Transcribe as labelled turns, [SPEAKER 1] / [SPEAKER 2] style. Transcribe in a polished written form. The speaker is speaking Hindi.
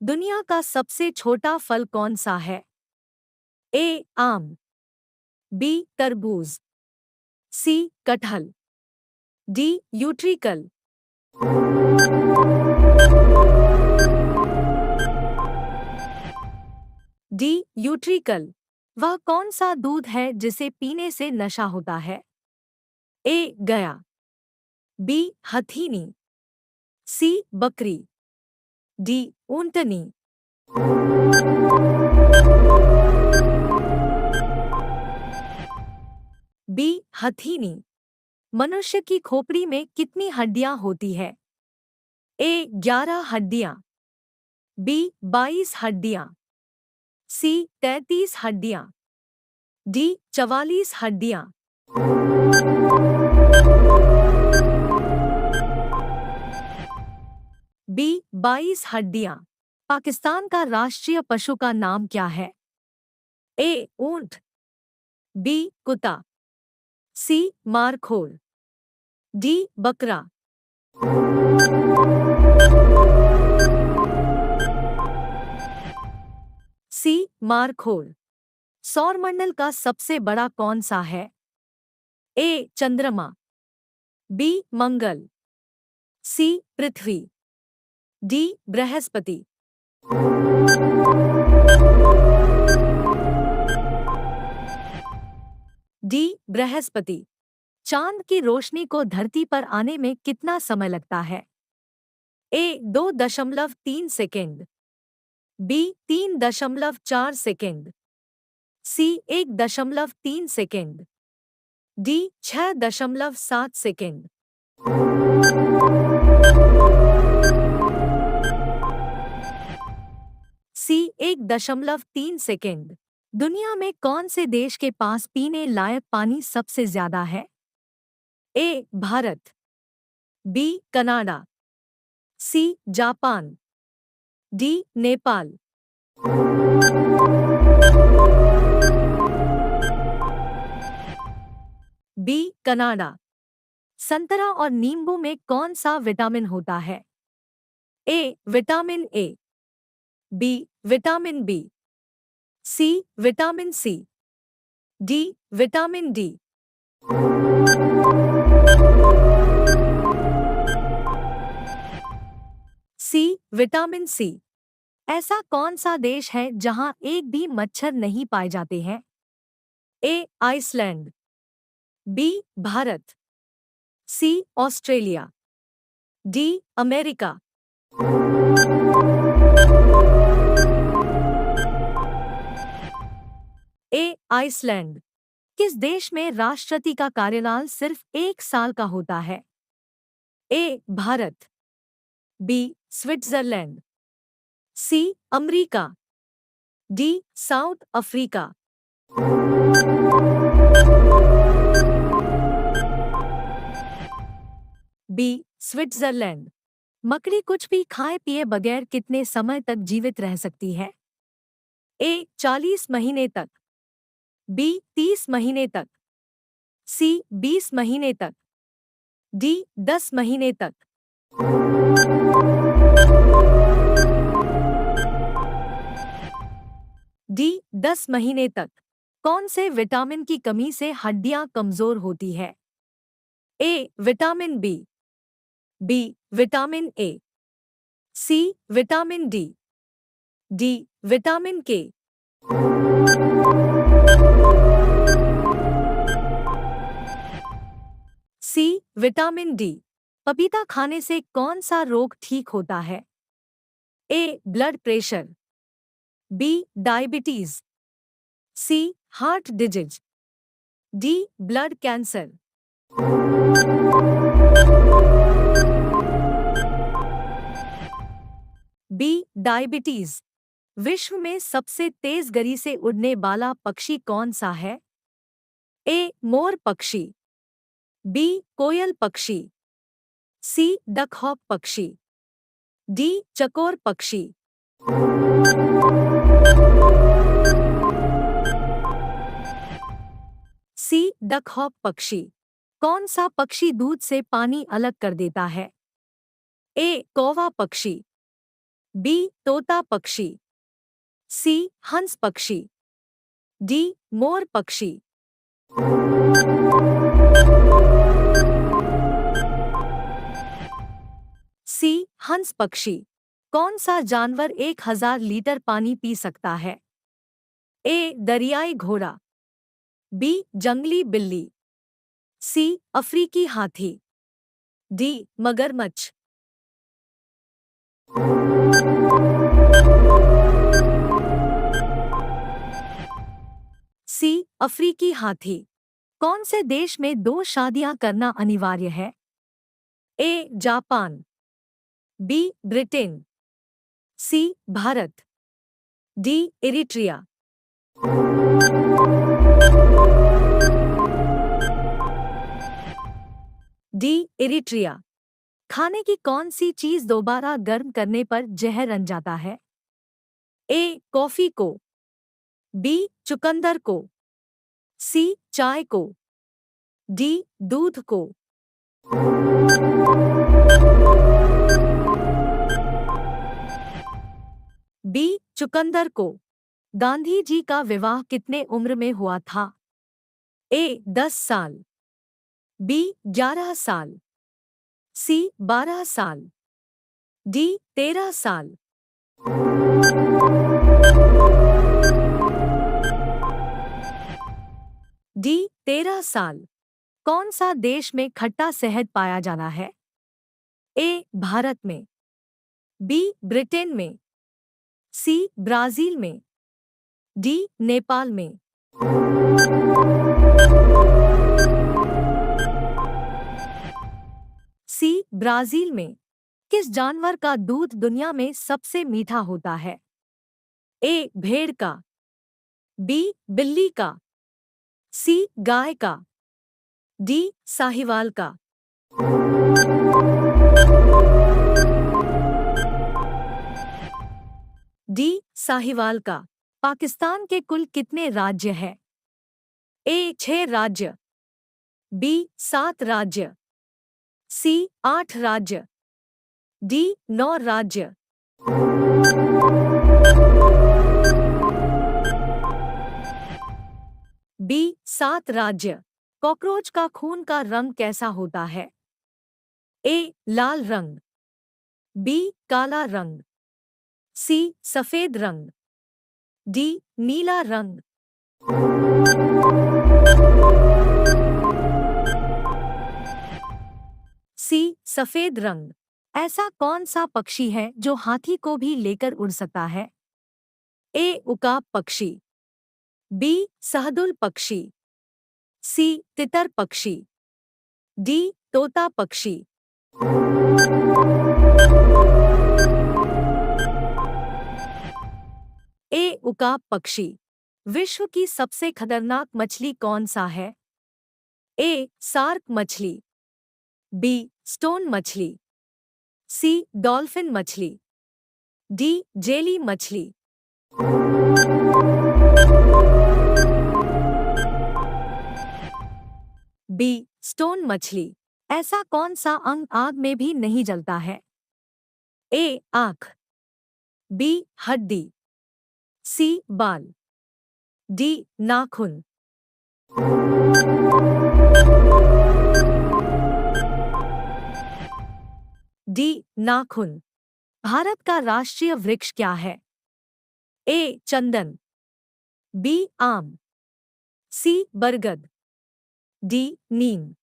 [SPEAKER 1] दुनिया का सबसे छोटा फल कौन सा है? ए आम, बी तरबूज, सी कटहल, डी यूट्रिकल। D utricle. वह कौन सा दूध है जिसे पीने से नशा होता है? ए गया, बी हथीनी, सी बकरी, डी ऊंटनी। बी हथीनी। मनुष्य की खोपड़ी में कितनी हड्डियां होती है? ए 11 हड्डियां, बी 22 हड्डियां, सी 33 हड्डियां, डी 44 हड्डियां। बी 22 हड्डियां। पाकिस्तान का राष्ट्रीय पशु का नाम क्या है? ए ऊंट, बी कुत्ता, सी मारखोर, डी बकरा। सी मारखोर। सौरमंडल का सबसे बड़ा कौन सा है? ए चंद्रमा, बी मंगल, सी पृथ्वी, डी बृहस्पति। डी बृहस्पति। चांद की रोशनी को धरती पर आने में कितना समय लगता है? ए 2.3 सेकेंड, बी 3.4 सेकेंड, सी 1.3 सेकेंड, डी 6.7 सेकेंड। सी 1.3 सेकेंड। दुनिया में कौन से देश के पास पीने लायक पानी सबसे ज्यादा है? A Bharat, B Canada, C Japan, D Nepal. B Canada. संतरा और नींबू में कौन सा विटामिन होता है? A vitamin A, B vitamin B, C vitamin C, D vitamin D. C vitamin C. ऐसा कौन सा देश है जहां एक भी मच्छर नहीं पाए जाते हैं? ए आइसलैंड, बी भारत, सी ऑस्ट्रेलिया, डी अमेरिका। ए आइसलैंड। किस देश में राष्ट्रपति का कार्यकाल सिर्फ 1 साल का होता है? A Bharat, B Switzerland, C America, D South Africa. B Switzerland. मकड़ी कुछ भी खाए पिए बगैर कितने समय तक जीवित रह सकती है? ए 40 महीने तक, बी 30 महीने तक, सी 20 महीने तक, डी 10 महीने तक। डी 10 महीने तक। कौन से विटामिन की कमी से हड्डियां कमजोर होती है? A vitamin B, B vitamin A, C vitamin D, D vitamin K. C vitamin D. पपीता खाने से कौन सा रोग ठीक होता है? A blood pressure, B diabetes, C heart disease, D blood cancer. B diabetes. विश्व में सबसे तेज गति से उड़ने वाला पक्षी कौन सा है? ए मोर पक्षी, बी कोयल पक्षी, सी डकहॉक पक्षी, डी चकोर पक्षी। सी डकहॉक पक्षी। कौन सा पक्षी दूध से पानी अलग कर देता है? ए कौवा पक्षी, बी तोता पक्षी, सी हंस पक्षी, डी मोर पक्षी। सी हंस पक्षी। कौन सा जानवर 1000 लीटर पानी पी सकता है? ए दरियाई घोड़ा, बी जंगली बिल्ली, सी अफ्रीकी हाथी, डी मगरमच्छ। सी अफ्रीकी हाथी। कौन से देश में 2 शादियां करना अनिवार्य है? A Japan, B Britain, C Bharat, D Eritrea. D Eritrea. खाने की कौन सी चीज दोबारा गर्म करने पर जहर बन जाता है? ए कॉफी को, बी चुकंदर को, सी चाय को, डी दूध को। बी चुकंदर को। गांधी जी का विवाह कितने उम्र में हुआ था? ए 10 साल, बी 11 साल, सी 12 साल, डी 13 साल। डी 13 साल। कौन सा देश में खट्टा शहद पाया जाना है? ए भारत में, बी ब्रिटेन में, सी ब्राजील में, डी नेपाल में। सी ब्राजील में। किस जानवर का दूध दुनिया में सबसे मीठा होता है? ए भेड़ का, बी बिल्ली का, सी गाय का, डी साहिवाल का। डी साहिवाल का। पाकिस्तान के कुल कितने राज्य हैं? ए 6 राज्य, बी 7 राज्य, सी 8 राज्य, डी 9 राज्य। बी 7 राज्य। कॉकरोच का खून का रंग कैसा होता है? ए लाल रंग, बी काला रंग, सी सफेद रंग, डी नीला रंग। सी सफेद रंग। ऐसा कौन सा पक्षी है जो हाथी को भी लेकर उड़ सकता है? ए उकाब पक्षी, बी सहदुल पक्षी, सी तितर पक्षी, डी तोता पक्षी। ए उकाब पक्षी। विश्व की सबसे खतरनाक मछली कौन सा है? ए सार्क मछली, बी स्टोन मछली, सी डॉल्फिन मछली, डी जेली मछली। बी स्टोन मछली। ऐसा कौन सा अंग आग में भी नहीं जलता है? ए आँख, बी हड्डी, सी बाल, डी नाखून। डी नाखून। भारत का राष्ट्रीय वृक्ष क्या है? ए चंदन, बी आम, सी बरगद, डी नीम।